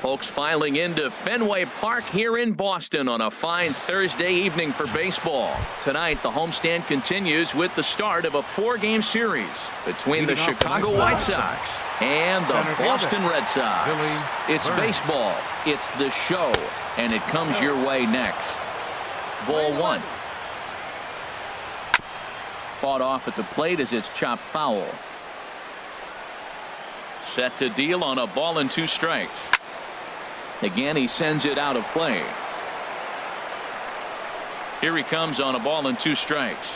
Folks filing into Fenway Park here in Boston on a fine Thursday evening for baseball. Tonight, the homestand continues with the start of a 4-game series between the Chicago White Sox and the Boston Red Sox. It's baseball, it's the show, and it comes your way next. Ball 1. Fought off at the plate as it's chopped foul. Set to deal on a ball and 2 strikes. Again, he sends it out of play. Here he comes on a ball and 2 strikes.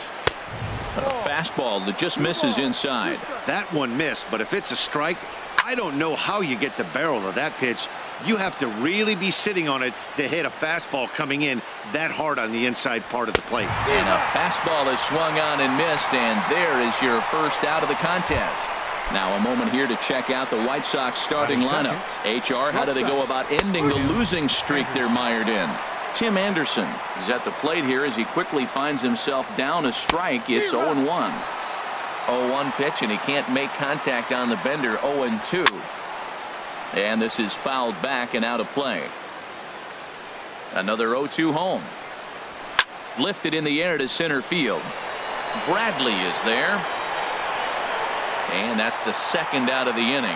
A fastball that just misses inside. That one missed, but if it's a strike, I don't know how you get the barrel of that pitch. You have to really be sitting on it to hit a fastball coming in that hard on the inside part of the plate. And a fastball is swung on and missed, and there is your first out of the contest. Now a moment here to check out the White Sox starting lineup. HR, how do they go about ending the losing streak they're mired in? Tim Anderson is at the plate here as he quickly finds himself down a strike. It's 0-1. 0-1 pitch, and he can't make contact on the bender. 0-2. And this is fouled back and out of play. Another 0-2 home. Lifted in the air to center field. Bradley is there. And that's the second out of the inning.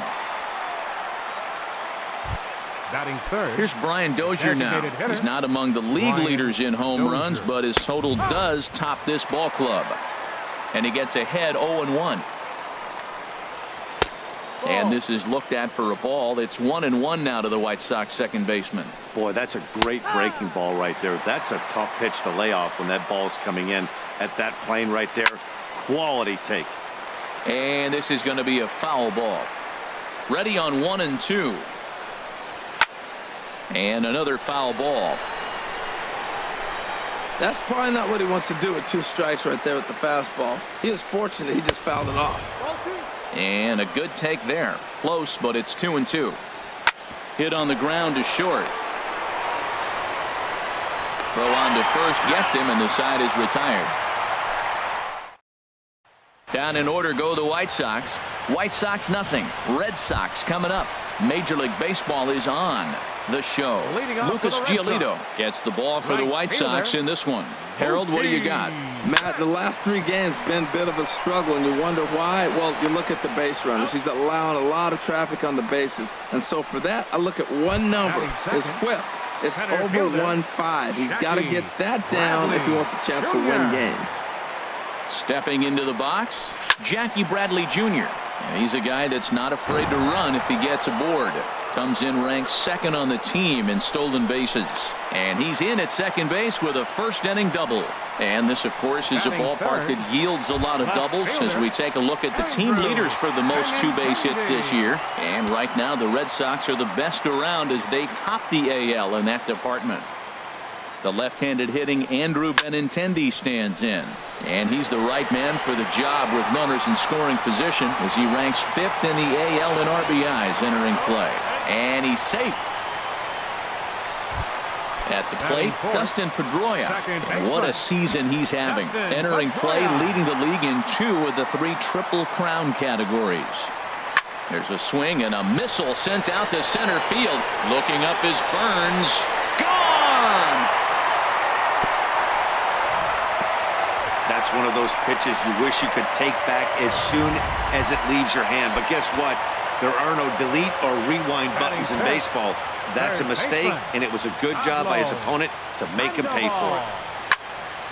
Batting third. Here's Brian Dozier now. He's not among the league leaders in home runs, but his total does top this ball club. And he gets ahead 0-1. And this is looked at for a ball. It's 1-1 now to the White Sox second baseman. Boy, that's a great breaking ball right there. That's a tough pitch to lay off when that ball's coming in at that plane right there. Quality take. And this is going to be a foul ball. Ready on 1-2. And another foul ball. That's probably not what he wants to do with 2 strikes right there with the fastball. He was fortunate he just fouled it off. And a good take there. Close, but it's 2-2. Hit on the ground to short. Throw on to first gets him, and the side is retired. Down in order go the White Sox. White Sox nothing. Red Sox coming up. Major League Baseball is on the show. Lucas Giolito gets the ball for the White Sox in this one. Harold, what do you got? Matt, the last 3 games been a bit of a struggle, and you wonder why. Well, you look at the base runners. He's allowing a lot of traffic on the bases, and so for that I look at one number, his whip. It's over 1.5. He's got to get that down if he wants a chance to win games. Stepping into the box, Jackie Bradley Jr. And he's a guy that's not afraid to run if he gets aboard. Comes in ranked second on the team in stolen bases. And he's in at second base with a first-inning double. And this, of course, is a ballpark that yields a lot of doubles as we take a look at the team leaders for the most 2-base hits this year. And right now, the Red Sox are the best around as they top the AL in that department. The left-handed hitting Andrew Benintendi stands in. And he's the right man for the job with runners in scoring position as he ranks 5th in the AL in RBIs entering play. And he's safe. At the plate, Dustin Pedroia. And what a season he's having. Entering play, leading the league in 2 of the 3 Triple Crown categories. There's a swing and a missile sent out to center field. Looking up is Burns. Gone! That's one of those pitches you wish you could take back as soon as it leaves your hand. But guess what? There are no delete or rewind buttons in baseball. That's a mistake, and it was a good job by his opponent to make him pay for it.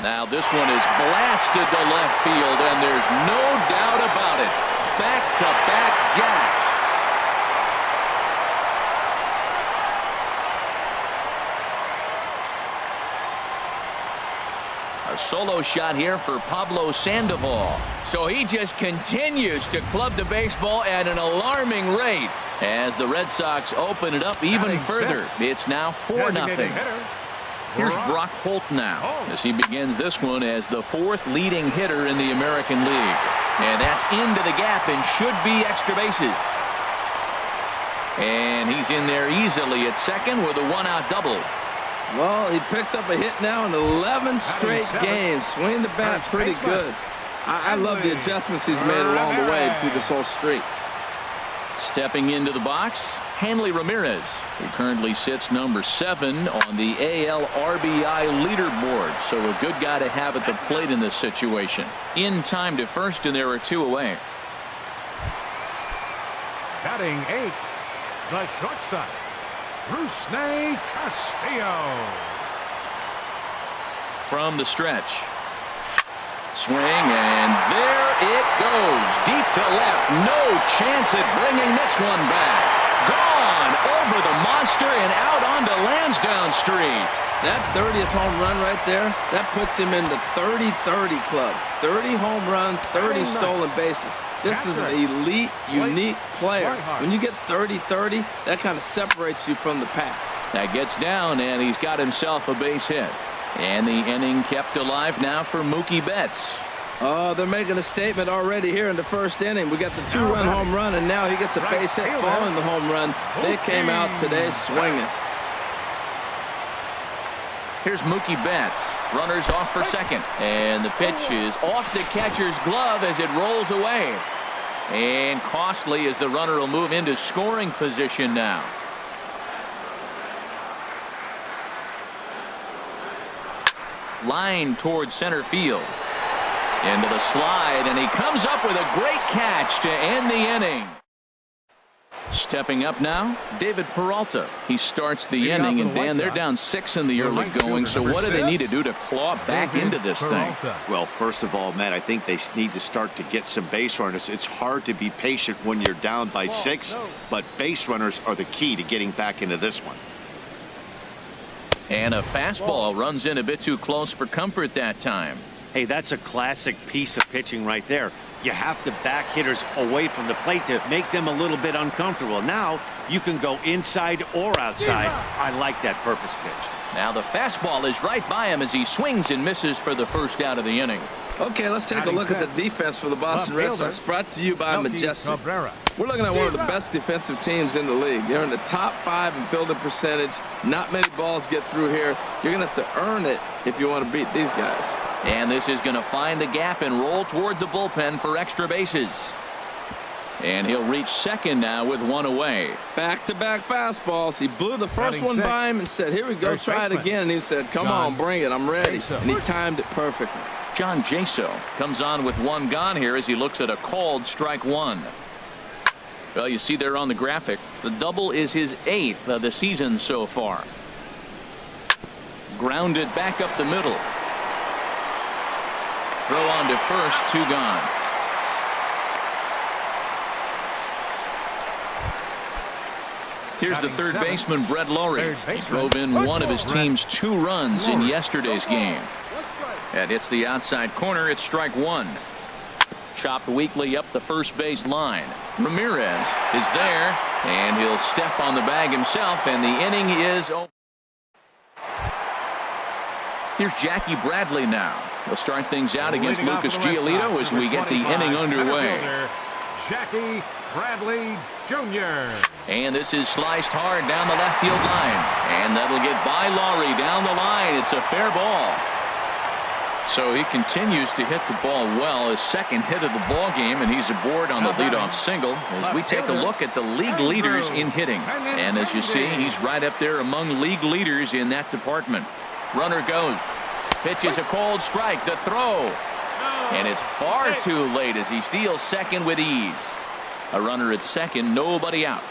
Now this one is blasted to left field, and there's no doubt about it. Back-to-back jacks. A solo shot here for Pablo Sandoval. So he just continues to club the baseball at an alarming rate as the Red Sox open it up even further. It's now 4-0. Here's Brock Holt now as he begins this one as the 4th leading hitter in the American League. And that's into the gap and should be extra bases. And he's in there easily at second with a 1-out double. Well, he picks up a hit now in 11 straight games. Swing the bat pretty good. I love the adjustments he's made along the way through this whole streak. Stepping into the box, Hanley Ramirez, who currently sits number 7 on the AL RBI leaderboard. So a good guy to have at the plate in this situation. In time to first, and there are 2 away. Batting 8th, the shortstop, Rusney Castillo. From the stretch. Swing, and there it goes. Deep to left. No chance at bringing this one back. Gone over the monster and out onto Lansdowne Street. That 30th home run right there, that puts him in the 30-30 club. 30 home runs, 30 stolen bases. This is an elite, unique player. When you get 30-30, that kind of separates you from the pack. That gets down, and he's got himself a base hit. And the inning kept alive now for Mookie Betts. Oh, they're making a statement already here in the first inning. We got the 2-run home run, and now he gets a base hit following the home run. They came out today swinging. Here's Mookie Betts. Runners off for second. And the pitch is off the catcher's glove as it rolls away. And costly as the runner will move into scoring position now. Line towards center field. Into the slide, and he comes up with a great catch to end the inning. Stepping up now, David Peralta. He starts the inning, and Dan, they're down 6 in the early going, so what do they need to do to claw back into this thing? Well, first of all, Matt, I think they need to start to get some base runners. It's hard to be patient when you're down by 6, but base runners are the key to getting back into this one. And a fastball runs in a bit too close for comfort that time. Hey, that's a classic piece of pitching right there. You have to back hitters away from the plate to make them a little bit uncomfortable. Now you can go inside or outside. I like that purpose pitch. Now the fastball is right by him as he swings and misses for the first out of the inning. Okay, let's take a look at the defense for the Boston Red Sox, brought to you by Majestic. We're looking at one of the best defensive teams in the league. They're in the top 5 in fielding percentage. Not many balls get through here. You're going to have to earn it if you want to beat these guys. And this is going to find the gap and roll toward the bullpen for extra bases. And he'll reach second now with 1 away. Back-to-back fastballs. He blew the first one by him and said, here we go, try it again. And he said, come on, bring it, I'm ready. And he timed it perfectly. John Jaso comes on with 1 gone here as he looks at a called strike 1. Well, you see there on the graphic, the double is his 8th of the season so far. Grounded back up the middle. Throw on to first, 2 gone. Here's the third baseman, Brett Lowry. He drove in one of his team's 2 runs in yesterday's game. That hits the outside corner. It's strike 1. Chopped weakly up the first base line. Ramirez is there, and he'll step on the bag himself, and the inning is over. Here's Jackie Bradley now. He'll start things out against Lucas Giolito as we get the inning underway. Jackie Bradley Jr. And this is sliced hard down the left field line. And that'll get by Lowry down the line. It's a fair ball. So he continues to hit the ball well. His second hit of the ball game, and he's aboard on the leadoff single as we take a look at the league leaders in hitting. And as you see, he's right up there among league leaders in that department. Runner goes. Pitch is a cold strike. The throw. And it's far too late as he steals second with ease. A runner at second, nobody out.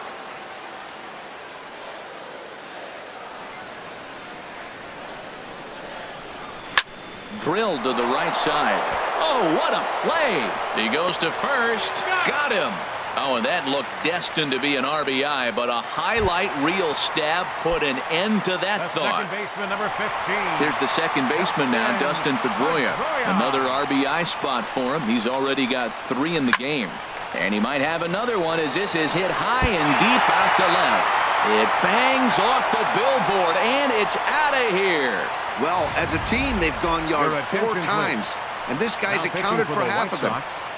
Drilled to the right side. Oh, what a play. He goes to first. Got him. Oh, and that looked destined to be an RBI, but a highlight reel stab put an end to that thought. Second baseman, number 15. Here's the second baseman now, Dustin Pedroia. Another RBI spot for him. He's already got 3 in the game. And he might have another one as this is hit high and deep out to left. It bangs off the billboard, and it's out of here. Well, as a team, they've gone yard 4 times, and this guy's accounted for half of them.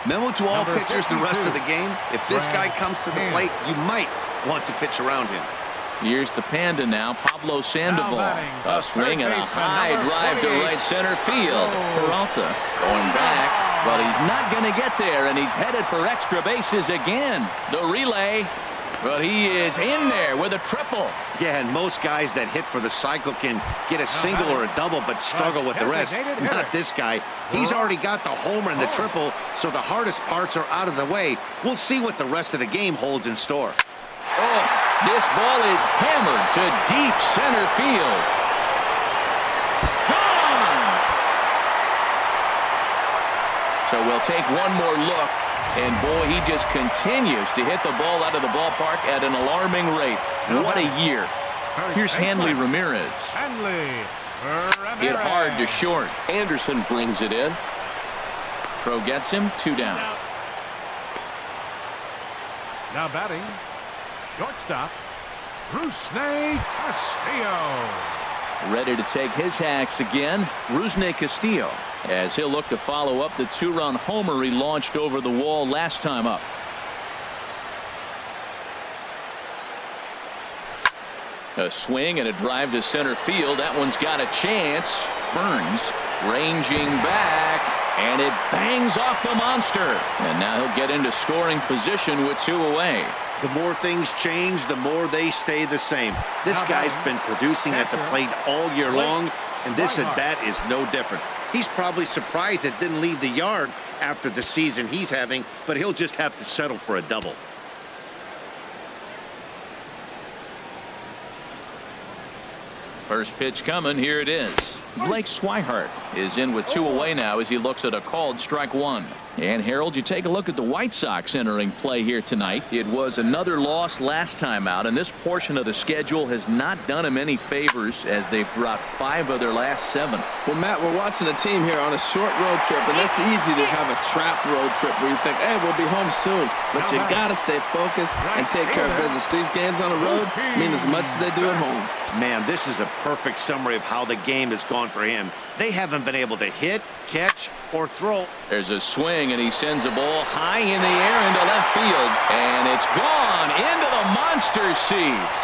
Memo to all pitchers the rest of the game. If this guy comes to the plate, you might want to pitch around him. Here's the Panda now, Pablo Sandoval. A swing and a high drive to right center field. Peralta going back, but he's not going to get there, and he's headed for extra bases again. The relay. But he is in there with a triple. Yeah, and most guys that hit for the cycle can get a single or a double but struggle with the rest. Not this guy. He's already got the homer and the triple, so the hardest parts are out of the way. We'll see what the rest of the game holds in store. Oh, this ball is hammered to deep center field. Gone! So we'll take one more look. And boy, he just continues to hit the ball out of the ballpark at an alarming rate. What a year. Here's Hanley Ramirez. Hit hard to short. Anderson brings it in. Throw gets him, 2 down. Now batting, shortstop, Rusney Castillo. Ready to take his hacks again, Rusney Castillo, as he'll look to follow up the 2-run homer he launched over the wall last time up. A swing and a drive to center field. That one's got a chance. Burns ranging back, and it bangs off the monster. And now he'll get into scoring position with 2 away. The more things change, the more they stay the same. This guy's been producing at the plate all year long, and this at-bat is no different. He's probably surprised it didn't leave the yard after the season he's having, but he'll just have to settle for a double. First pitch coming. Here it is. Blake Swihart is in with 2 away now as he looks at a called strike 1. And Harold, you take a look at the White Sox entering play here tonight. It was another loss last time out, and this portion of the schedule has not done them any favors as they've dropped 5 of their last 7. Well, Matt, we're watching a team here on a short road trip, and it's easy to have a trap road trip where you think, hey, we'll be home soon. But you got to stay focused and take care of business. These games on the road mean as much as they do at home. Man, this is a perfect summary of how the game has gone for him. They haven't been able to hit, catch, or throw. There's a swing, and he sends a ball high in the air into left field. And it's gone into the monster seats.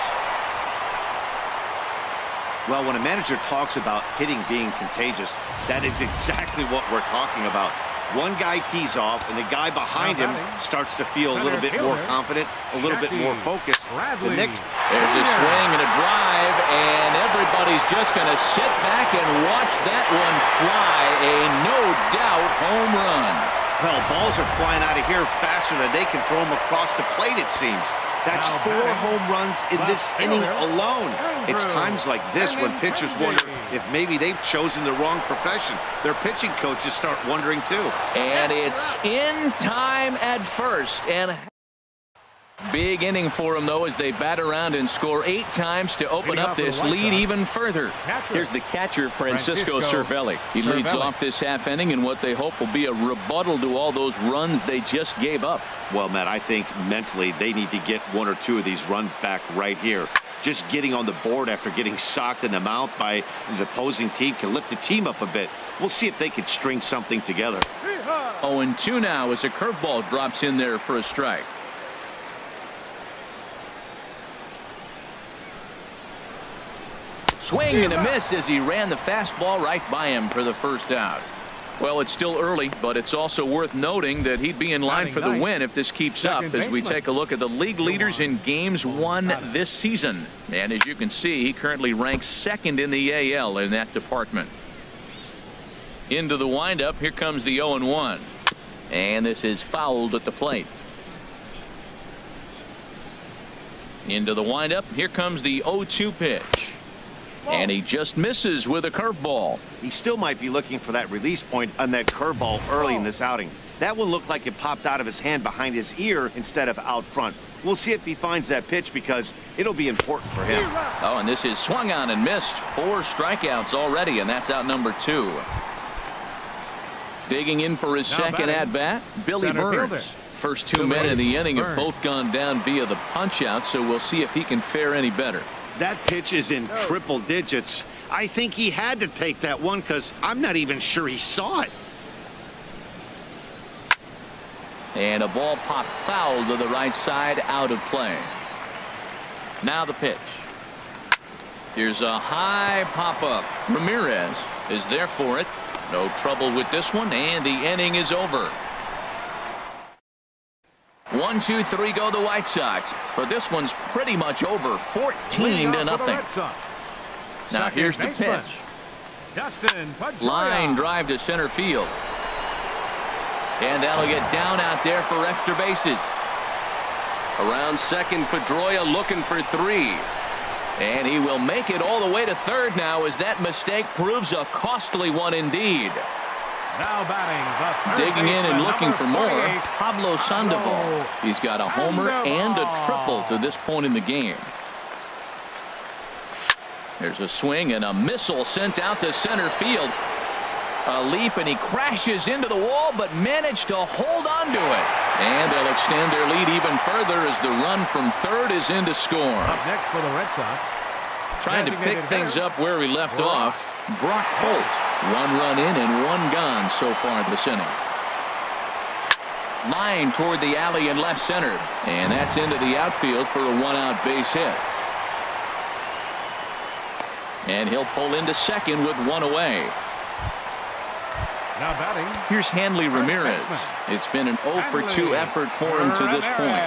Well, when a manager talks about hitting being contagious, that is exactly what we're talking about. One guy tees off, and the guy behind him starts to feel a little bit more confident, a little bit more focused. The next, there's a swing and a drive, and everybody's just going to sit back and watch that one fly. A no-doubt home run. Well, balls are flying out of here faster than they can throw them across the plate, it seems. That's 4 home runs in this inning alone. It's times like this when pitchers wonder if maybe they've chosen the wrong profession. Their pitching coaches start wondering too. And it's in time at first. And big inning for them, though, as they bat around and score 8 times to open up this lead even further. Here's the catcher, Francisco Cervelli. He leads off this half inning in what they hope will be a rebuttal to all those runs they just gave up. Well, Matt, I think mentally they need to get 1 or 2 of these runs back right here. Just getting on the board after getting socked in the mouth by the opposing team can lift the team up a bit. We'll see if they can string something together. 0-2 now as a curveball drops in there for a strike. Swing and a miss as he ran the fastball right by him for the first out. Well, it's still early, but it's also worth noting that he'd be in line for the win if this keeps up as we take a look at the league leaders in games won this season. And as you can see, he currently ranks 2nd in the AL in that department. Into the windup, here comes the 0-1. And this is fouled at the plate. Into the windup, here comes the 0-2 pitch. And he just misses with a curveball. He still might be looking for that release point on that curveball early in this outing. That one looked like it popped out of his hand behind his ear instead of out front. We'll see if he finds that pitch because it'll be important for him. Oh, and this is swung on and missed. 4 strikeouts already, and that's out number 2. Digging in for his second at-bat, Billy Burns. First 2 men in the inning have both gone down via the punch-out, so we'll see if he can fare any better. That pitch is in triple digits. I think he had to take that one because I'm not even sure he saw it. And a ball popped foul to the right side, out of play. Now the pitch. Here's a high pop-up. Ramirez is there for it. No trouble with this one, and the inning is over. 1 1-2-3 go the White Sox, but this one's pretty much over, 14-0. Now here's the pitch. Line drive to center field. And that'll get down out there for extra bases. Around second, Pedroia looking for 3. And he will make it all the way to third now as that mistake proves a costly one indeed. Now batting the Digging in and looking for more, Pablo Sandoval. He's got a homer and a triple to this point in the game. There's a swing and a missile sent out to center field. A leap and he crashes into the wall but managed to hold on to it. And they'll extend their lead even further as the run from third is in to score. Up next for the Red Sox. Trying to pick things up where we left off. Brock Holt. 1 run in and 1 gone so far this inning. Line toward the alley in left center. And that's into the outfield for a 1-out base hit. And he'll pull into second with 1 away. Now batting. Here's Hanley Ramirez. It's been an 0-for-2 effort for him to this point.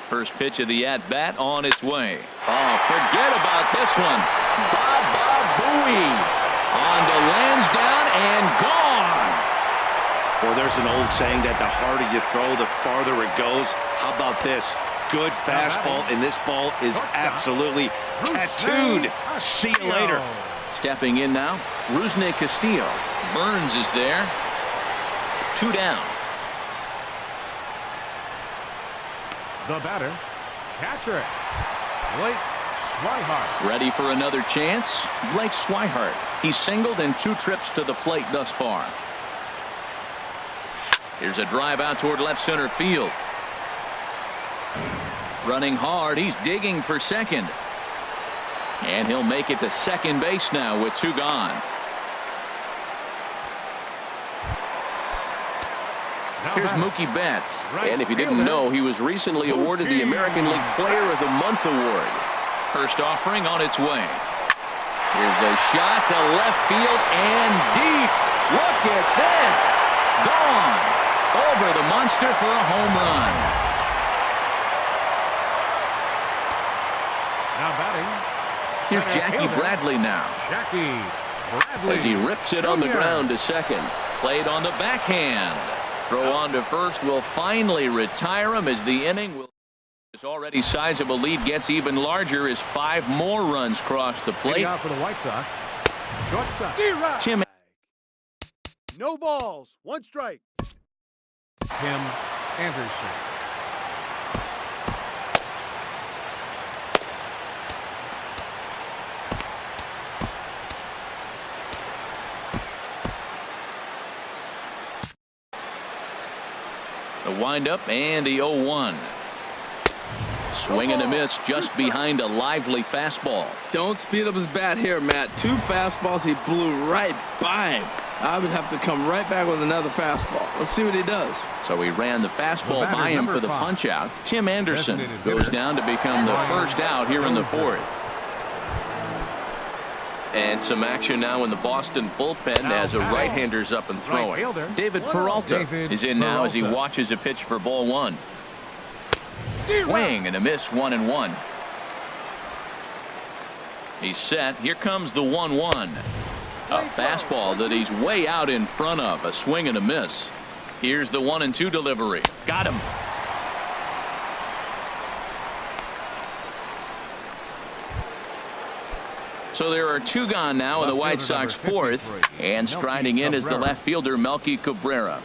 First pitch of the at-bat on its way. Oh, forget about this one. Baba Booey on to Lansdowne and gone. Well, there's an old saying that the harder you throw, the farther it goes. How about this? Good fastball, and this ball is absolutely tattooed. See you later. Stepping in now, Rusney Castillo. Burns is there. 2 down. The batter, catcher, Blake Swihart. Ready for another chance? Blake Swihart. He's singled in 2 trips to the plate thus far. Here's a drive out toward left center field. Running hard, he's digging for second. And he'll make it to second base now with 2 gone. Here's Mookie Betts. And if you didn't know, he was recently awarded the American League Player of the Month award. First offering on its way. Here's a shot to left field and deep. Look at this. Gone. Over the monster for a home run. Now batting. Here's Jackie Bradley now. Jackie Bradley. As he rips it on the ground to second. Played on the backhand. Throw on to first will finally retire him as the inning will. This already sizable lead gets even larger as 5 more runs cross the plate. Out for the White Sox. Shortstop. Tim. No balls. 1 strike. Tim Anderson. The windup and the 0-1. Swing and a miss just behind a lively fastball. Don't speed up his bat here, Matt. 2 fastballs, he blew right by him. I would have to come right back with another fastball. Let's see what he does. So he ran the fastball by him for the punch out. Tim Anderson goes down to become the first out here in the 4th. And some action now in the Boston bullpen as a right-hander's up and throwing. David Peralta is in now as he watches a pitch for ball 1. Swing and a miss, 1-1. He's set. Here comes the 1-1. A fastball that he's way out in front of. A swing and a miss. Here's the 1-2 delivery. Got him. So there are 2 gone now in the White Sox 4th, and striding in is the left fielder Melky Cabrera.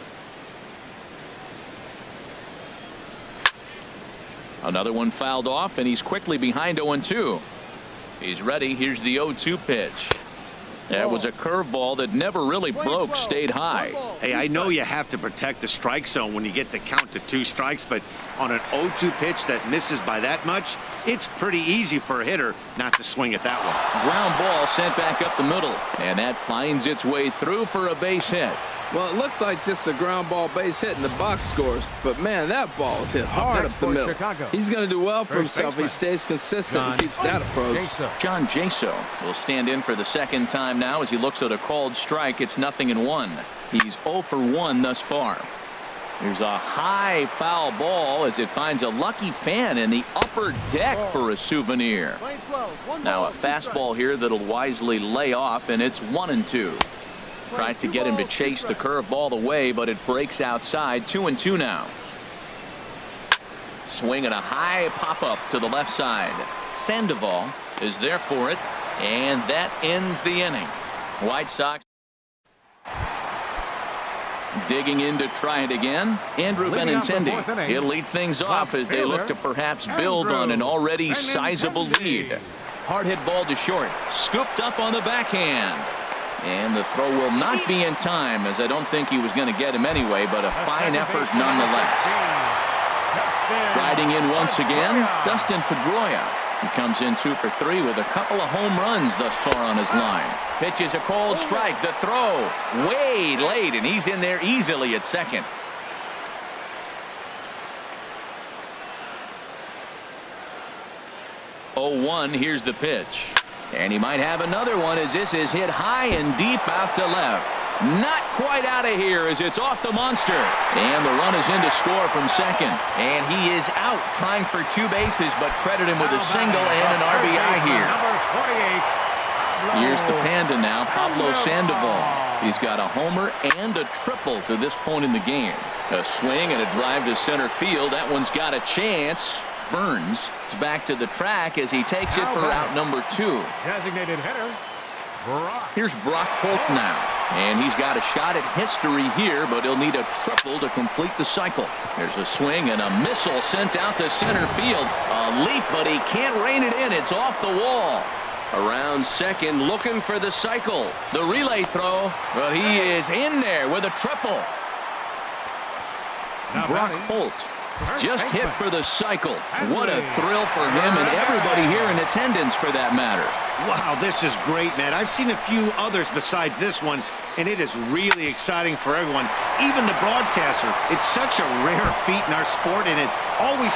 Another one fouled off, and he's quickly behind 0-2. He's ready. Here's the 0-2 pitch. That was a curveball that never really broke, stayed high. Hey, I know you have to protect the strike zone when you get the count to 2 strikes, but on an 0-2 pitch that misses by that much, it's pretty easy for a hitter not to swing at that one. Ground ball sent back up the middle, and that finds its way through for a base hit. Well, it looks like just a ground ball base hit in the box scores, but man, that ball is hit hard up the middle. He's going to do well for himself. He stays consistent and keeps that approach. John Jaso will stand in for the second time now as he looks at a called strike. It's 0-1. He's 0 for 1 thus far. There's a high foul ball as it finds a lucky fan in the upper deck for a souvenir. Playing 12. Now a fastball here that'll wisely lay off, and it's 1-2. Tries to get him to chase the curveball away, but it breaks outside. 2-2 now. Swing and a high pop-up to the left side. Sandoval is there for it, and that ends the inning. White Sox digging in to try it again. Andrew Benintendi. He'll lead things off as they look to perhaps build on an already sizable lead. Hard hit ball to short. Scooped up on the backhand. And the throw will not be in time, as I don't think he was going to get him anyway, but a fine effort nonetheless. Striding in once again, Dustin Pedroia. He comes in 2 for 3 with a couple of home runs thus far on his line. Pitches a cold strike. The throw way late, and he's in there easily at second. Oh, 1. Here's the pitch. And he might have another one as this is hit high and deep out to left. Not quite out of here as it's off the monster. And the run is in to score from second. And he is out trying for 2 bases, but credit him with a single and an RBI here. Here's the Panda now, Pablo Sandoval. He's got a homer and a triple to this point in the game. A swing and a drive to center field. That one's got a chance. Burns is back to the track as he takes it for out number 2. Designated hitter, Brock. Here's Brock Holt now, and he's got a shot at history here, but he'll need a triple to complete the cycle. There's a swing and a missile sent out to center field. A leap, but he can't rein it in. It's off the wall. Around second, looking for the cycle. The relay throw, but he is in there with a triple. Brock Holt just hit for the cycle. What a thrill for him and everybody here in attendance for that matter. Wow, this is great, man. I've seen a few others besides this one, and it is really exciting for everyone, even the broadcaster. It's such a rare feat in our sport, and it always...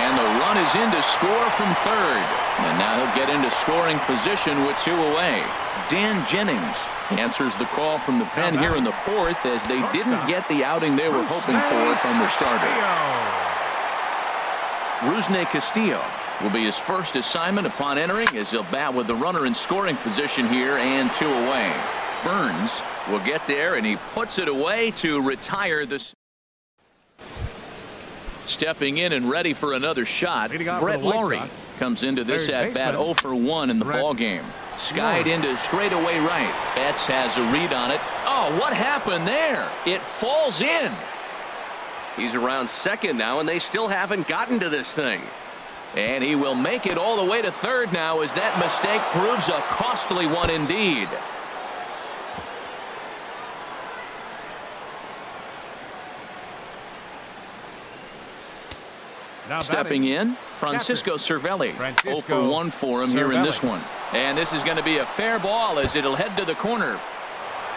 And the run is in to score from third. And now he'll get into scoring position with 2 away. Dan Jennings answers the call from the pen here in the 4th as they didn't get the outing they were hoping for from the starter. Rusney Castillo will be his first assignment upon entering as he'll bat with the runner in scoring position here and 2 away. Burns will get there and he puts it away to retire this. Stepping in and ready for another shot, Brett Laurie comes into this at bat 0 for 1 in the ball game. Skied into straightaway right. Betts has a read on it. Oh, what happened there? It falls in. He's around second now, and they still haven't gotten to this thing. And he will make it all the way to third now as that mistake proves a costly one indeed. Stepping in, Francisco Cervelli. 0 for 1 for him here in this one. And this is going to be a fair ball as it'll head to the corner.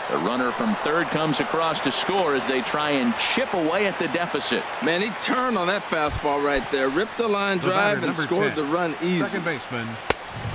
The runner from third comes across to score as they try and chip away at the deficit. Man, he turned on that fastball right there, ripped the line drive and scored 10, the run easy. Second baseman.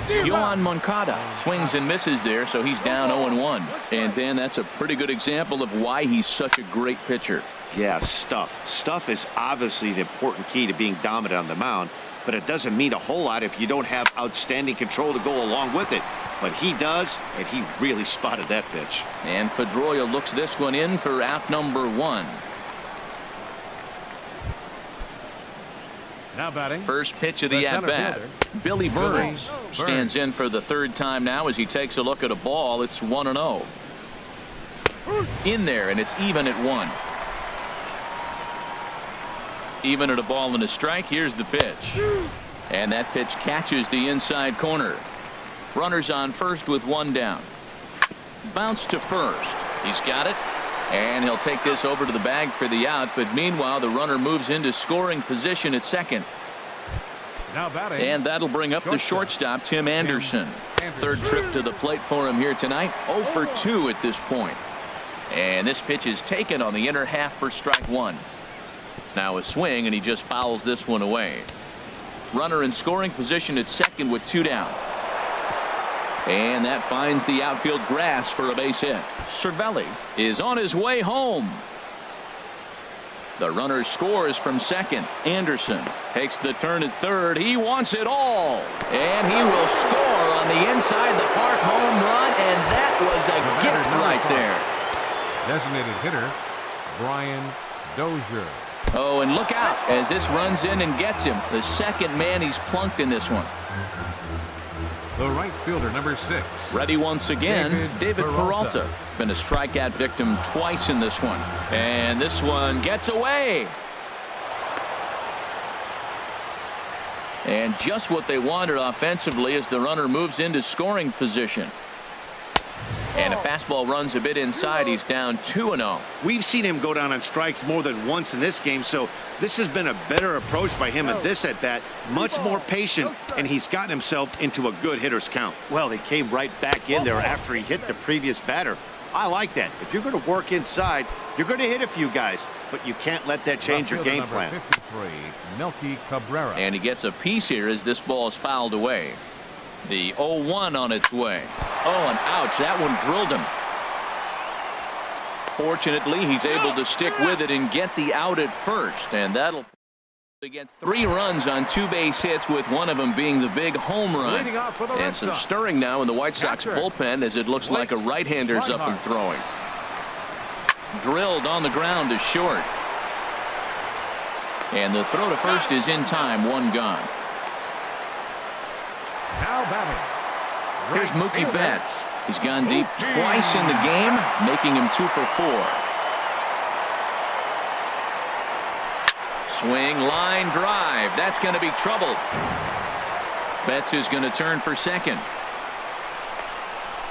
Yohan Moncada swings and misses there, so he's down 0-1. And then that's a pretty good example of why he's such a great pitcher. Yeah, stuff. Stuff is obviously the important key to being dominant on the mound, but it doesn't mean a whole lot if you don't have outstanding control to go along with it. But he does, and he really spotted that pitch. And Pedroia looks this one in for out number 1. Now batting. First pitch of the at-bat. Billy Burns stands in for the 3rd time now as he takes a look at a ball. It's 1-0. In there, and it's even at 1. Even at a ball and a strike. Here's the pitch. And that pitch catches the inside corner. Runners on first with 1 down. Bounce to first. He's got it. And he'll take this over to the bag for the out. But meanwhile, the runner moves into scoring position at second. Now batting. And that'll bring up the shortstop, Tim Anderson. 3rd trip to the plate for him here tonight. 0 for 2 at this point. And this pitch is taken on the inner half for strike 1. Now a swing, and he just fouls this one away. Runner in scoring position at second with 2 down. And that finds the outfield grass for a base hit. Cervelli is on his way home. The runner scores from second. Anderson takes the turn at third. He wants it all. And he will score on the inside the park home run. And that was a gift right there. Designated hitter, Brian Dozier. Oh, and look out as this runs in and gets him. The second man he's plunked in this one. The right fielder, number 6. Ready once again, David Peralta. Been a strikeout victim twice in this one. And this one gets away. And just what they wanted offensively as the runner moves into scoring position. And a fastball runs a bit inside. He's down 2-0. We've seen him go down on strikes more than once in this game, so this has been a better approach by him at this at-bat. Much more patient, and he's gotten himself into a good hitter's count. Well, he came right back in there after he hit the previous batter. I like that. If you're going to work inside, you're going to hit a few guys, but you can't let that change your game plan. 53, Melky Cabrera. And he gets a piece here as this ball is fouled away. The 0-1 on its way. Oh, and ouch, that one drilled him. Fortunately, he's able to stick with it and get the out at first, and that'll get 3 runs on 2 base hits, with one of them being the big home run. And some stirring now in the White Sox bullpen as it looks like a right-hander's up and throwing. Drilled on the ground to short. And the throw to first is in time, 1 gone. Now batting. Here's Mookie Betts. He's gone deep twice in the game, making him 2 for 4. Swing, line drive. That's going to be trouble. Betts is going to turn for second.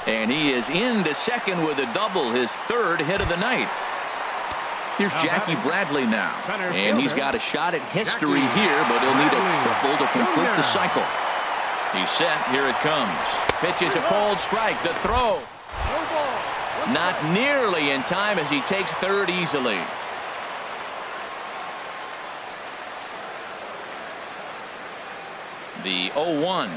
And he is into second with a double, his 3rd hit of the night. Here's Jackie Bradley now. And he's got a shot at history here, but he'll need a triple to complete the cycle. He's set. Here it comes. Pitches a cold strike. The throw. Not nearly in time as he takes third easily. The 0-1.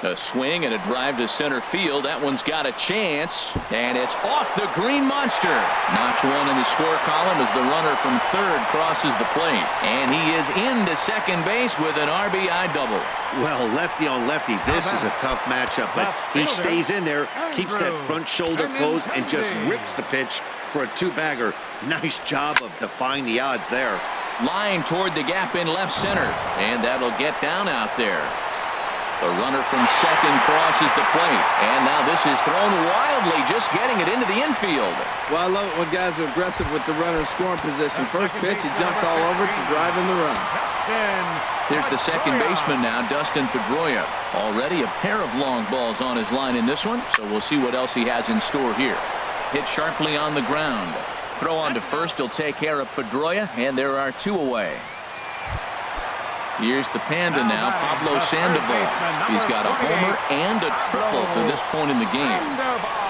A swing and a drive to center field. That one's got a chance. And it's off the green monster. Notch 1 in the score column as the runner from third crosses the plate. And he is into second base with an RBI double. Well, lefty on lefty, this is a tough matchup, but he stays in there, keeps that front shoulder closed, and just rips the pitch for a 2-bagger. Nice job of defying the odds there. Line toward the gap in left center. And that'll get down out there. The runner from second crosses the plate. And now this is thrown wildly, just getting it into the infield. Well, I love it when guys are aggressive with the runner in scoring position. First pitch, he jumps all over to drive in the run. Here's the second baseman now, Dustin Pedroia. Already a pair of long balls on his line in this one, so we'll see what else he has in store here. Hit sharply on the ground. Throw on to first, he'll take care of Pedroia, and there are 2 away. Here's the Panda now, Pablo Sandoval. He's got a homer and a triple to this point in the game.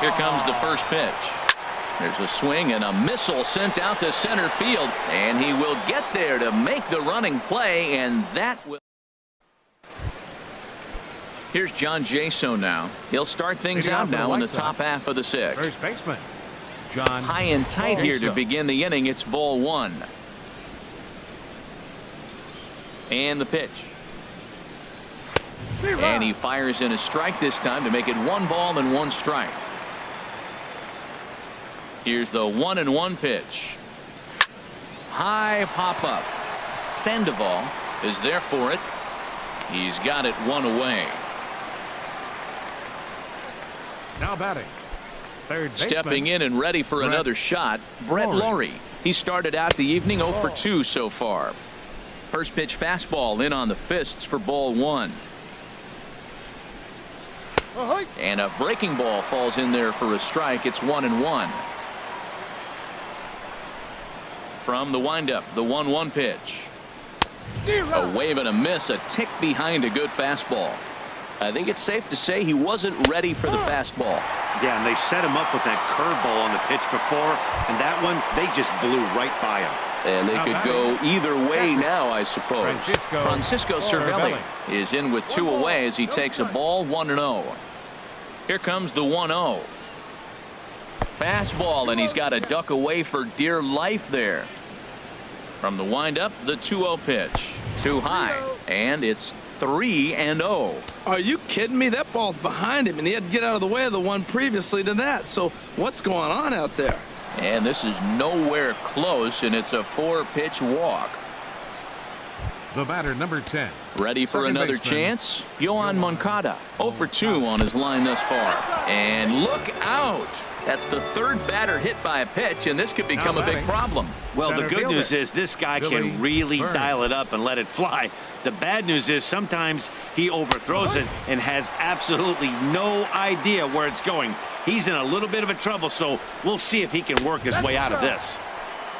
Here comes the first pitch. There's a swing and a missile sent out to center field, and he will get there to make the running play, and that will. Here's John Jaso now. He'll start things out now in the top half of the 6th. First baseman, John. High and tight here to begin the inning. It's ball 1. And the pitch. And he fires in a strike this time to make it 1 ball and 1 strike. Here's the 1-1 pitch. High pop up. Sandoval is there for it. He's got it 1 away. Now batting. Third baseman. Stepping in and ready for another shot, Brett Lawrie. He started out the evening 0 for 2 so far. First pitch fastball in on the fists for ball 1. And a breaking ball falls in there for a strike. It's 1-1. From the windup, the 1-1 pitch. A wave and a miss, a tick behind a good fastball. I think it's safe to say he wasn't ready for the fastball. Yeah, and they set him up with that curveball on the pitch before, and that one, they just blew right by him. And they could go either way now, I suppose. Francisco Cervelli is in with 2 away as he takes a ball 1-0. Here comes the 1-0. Fastball, and he's got to duck away for dear life there. From the windup, the 2-0 pitch. Too high, and it's 3-0. Are you kidding me? That ball's behind him, and he had to get out of the way of the one previously to that. So what's going on out there? And this is nowhere close, and it's a 4-pitch walk. The batter, number 10. Ready for Second another baseman, chance? Yohan Moncada, 0 for 2 on his line thus far. And look out! That's the third batter hit by a pitch, and this could become a big problem. Well, the Center good fielder, news is this guy Billy can really Burns. dial it up and let it fly. The bad news is sometimes he overthrows it and has absolutely no idea where it's going. He's in a little bit of a trouble, so we'll see if he can work his way out of this.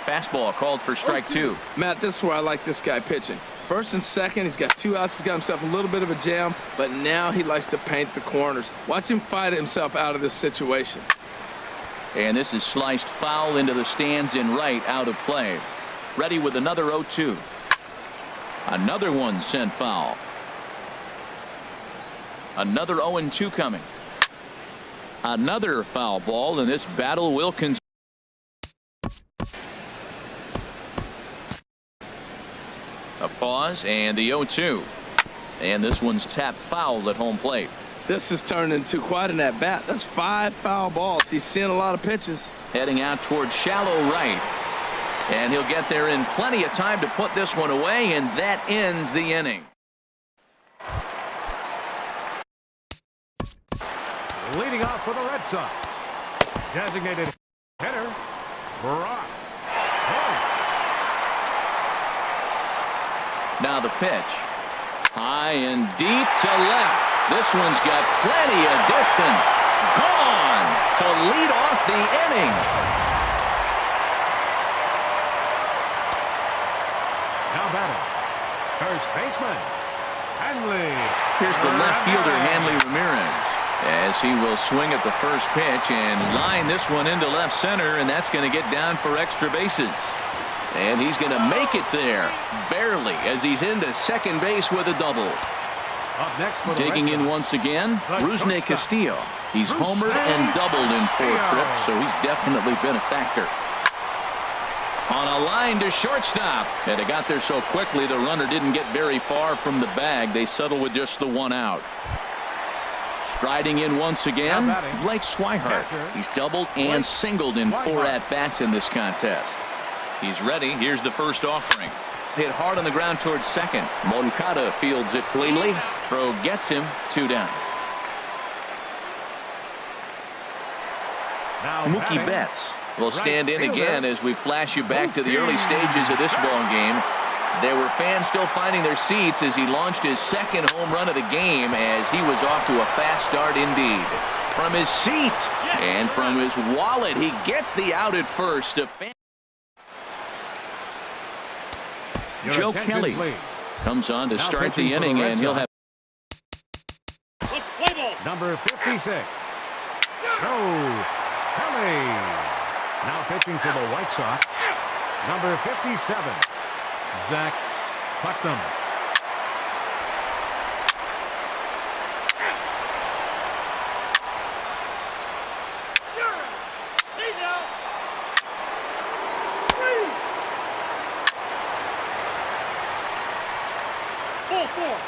Fastball called for strike 2. Matt, this is where I like this guy pitching. First and second, he's got 2 outs. He's got himself a little bit of a jam, but now he likes to paint the corners. Watch him fight himself out of this situation. And this is sliced foul into the stands in right, out of play. Ready with another 0-2. Another one sent foul. Another 0-2 coming. Another foul ball, and this battle will continue. A pause and the 0-2. And this one's tapped foul at home plate. This has turned into quite an at-bat. That's 5 foul balls. He's seeing a lot of pitches. Heading out towards shallow right. And he'll get there in plenty of time to put this one away, and that ends the inning. Leading off for the Red Sox. Designated hitter, Brock. Now the pitch. High and deep to left. This one's got plenty of distance. Gone to lead off the inning. Now batting, first baseman, Hanley. Here's the left fielder, Hanley Ramirez, as he will swing at the first pitch and line this one into left center, and that's going to get down for extra bases. And he's going to make it there, barely, as he's into second base with a double. Up next for the Digging Red in Sox, once again, the Rusney shortstop, Castillo. He's homered and doubled in 4 trips, so he's definitely been a factor. On a line to shortstop, and it got there so quickly the runner didn't get very far from the bag. They settle with just the 1 out. Striding in once again, Blake Swihart. He's doubled and singled in 4 at-bats in this contest. He's ready. Here's the first offering. Hit hard on the ground towards second. Moncada fields it cleanly. Throw gets him. 2 down. now Mookie batting, Betts will stand in right fielder, again as we flash you back to the early stages of this ball game. There were fans still finding their seats as he launched his second home run of the game, as he was off to a fast start indeed. From his seat and from his wallet, he gets the out at first. your Joe attention, Kelly please. comes on to Now start pitching the for the inning, Red and he'll Sox. have Number 56, Joe Kelly. Now pitching for the White Sox, number 57, Zach Putnam.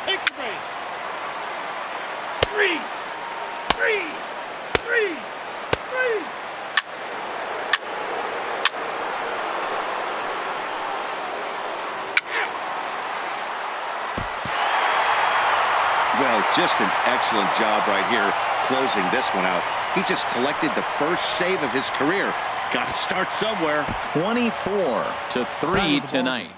Take the base. 3, 3, 3, 3. Well, just an excellent job right here closing this one out. He just collected the first save of his career. Got to start somewhere. 24-3 tonight.